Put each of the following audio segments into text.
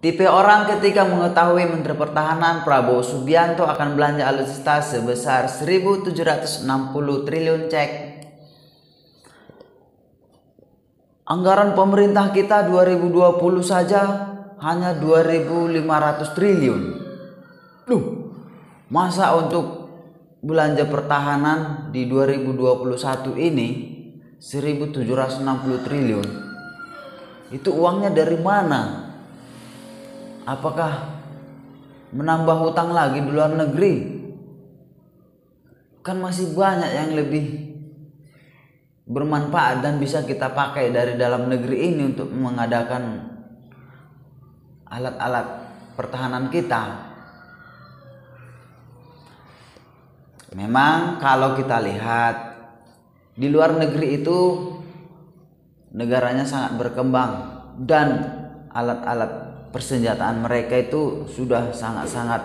Tipe orang ketika mengetahui Menteri Pertahanan Prabowo Subianto akan belanja alutsista sebesar 1.760 triliun cek. Anggaran pemerintah kita 2020 saja hanya 2.500 triliun. Masa untuk belanja pertahanan di 2021 ini 1.760 triliun? Itu uangnya dari mana? Apakah menambah hutang lagi di luar negeri? Kan masih banyak yang lebih bermanfaat dan bisa kita pakai dari dalam negeri ini untuk mengadakan alat-alat pertahanan kita. Memang kalau kita lihat di luar negeri itu negaranya sangat berkembang dan alat-alat persenjataan mereka itu sudah sangat-sangat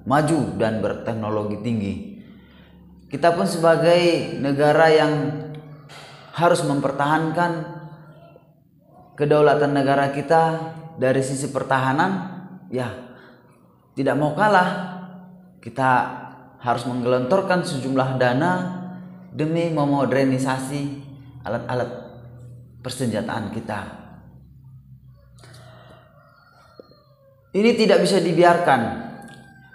maju dan berteknologi tinggi. Kita pun sebagai negara yang harus mempertahankan kedaulatan negara kita dari sisi pertahanan, ya tidak mau kalah. Kita harus menggelontorkan sejumlah dana demi memodernisasi alat-alat persenjataan kita. Ini tidak bisa dibiarkan.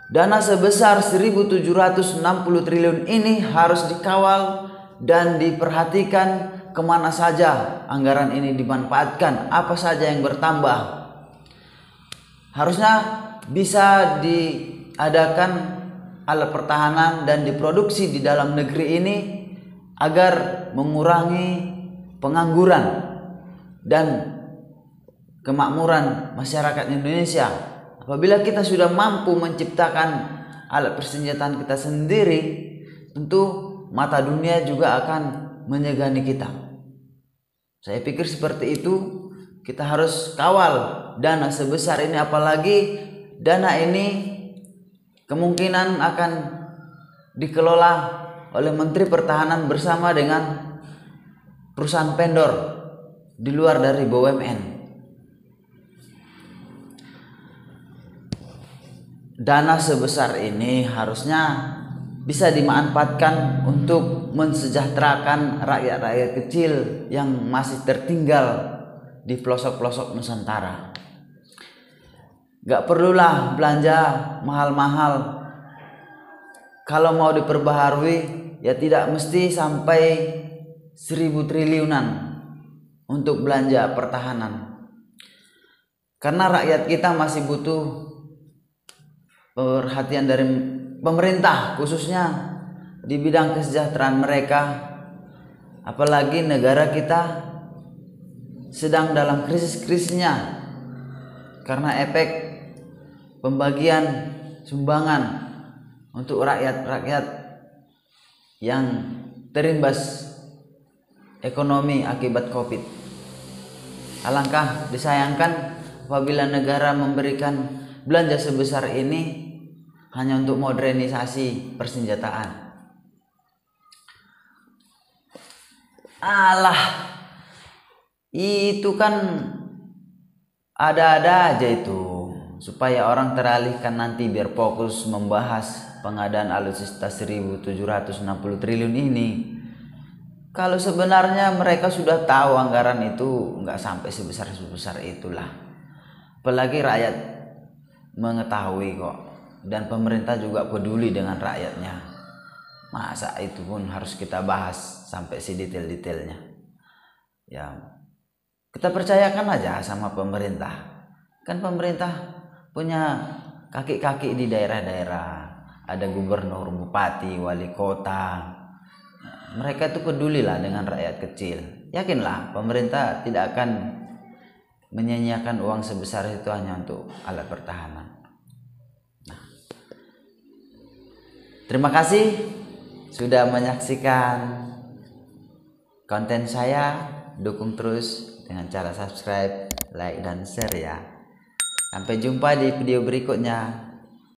Dana sebesar 1.760 triliun ini harus dikawal dan diperhatikan kemana saja anggaran ini dimanfaatkan, apa saja yang bertambah. Harusnya bisa diadakan alat pertahanan dan diproduksi di dalam negeri ini agar mengurangi pengangguran dan kemakmuran masyarakat Indonesia. Apabila kita sudah mampu menciptakan alat persenjataan kita sendiri, tentu mata dunia juga akan menyegani kita. Saya pikir seperti itu. Kita harus kawal dana sebesar ini, apalagi dana ini kemungkinan akan dikelola oleh Menteri Pertahanan bersama dengan perusahaan vendor di luar dari BUMN. Dana sebesar ini harusnya bisa dimanfaatkan untuk mensejahterakan rakyat-rakyat kecil yang masih tertinggal di pelosok-pelosok Nusantara. Gak perlulah belanja mahal-mahal. Kalau mau diperbaharui ya tidak mesti sampai 1.000 triliunan untuk belanja pertahanan. Karena rakyat kita masih butuh perhatian dari pemerintah, khususnya di bidang kesejahteraan mereka. Apalagi negara kita sedang dalam krisis-krisisnya karena efek pembagian sumbangan untuk rakyat-rakyat yang terimbas ekonomi akibat Covid. Alangkah disayangkan apabila negara memberikan belanja sebesar ini hanya untuk modernisasi persenjataan. Alah, itu kan ada-ada aja itu, supaya orang teralihkan nanti biar fokus membahas pengadaan alutsista 1.760 triliun ini. Kalau sebenarnya mereka sudah tahu anggaran itu nggak sampai sebesar itulah. Apalagi rakyat mengetahui kok, dan pemerintah juga peduli dengan rakyatnya. Masa itu pun harus kita bahas sampai sedetail-detailnya. Ya, kita percayakan aja sama pemerintah. Kan pemerintah punya kaki-kaki di daerah-daerah. Ada gubernur, bupati, wali kota. Mereka itu pedulilah dengan rakyat kecil. Yakinlah pemerintah tidak akan menyia-nyiakan uang sebesar itu hanya untuk alat pertahanan. Terima kasih sudah menyaksikan konten saya. Dukung terus dengan cara subscribe, like, dan share ya. Sampai jumpa di video berikutnya.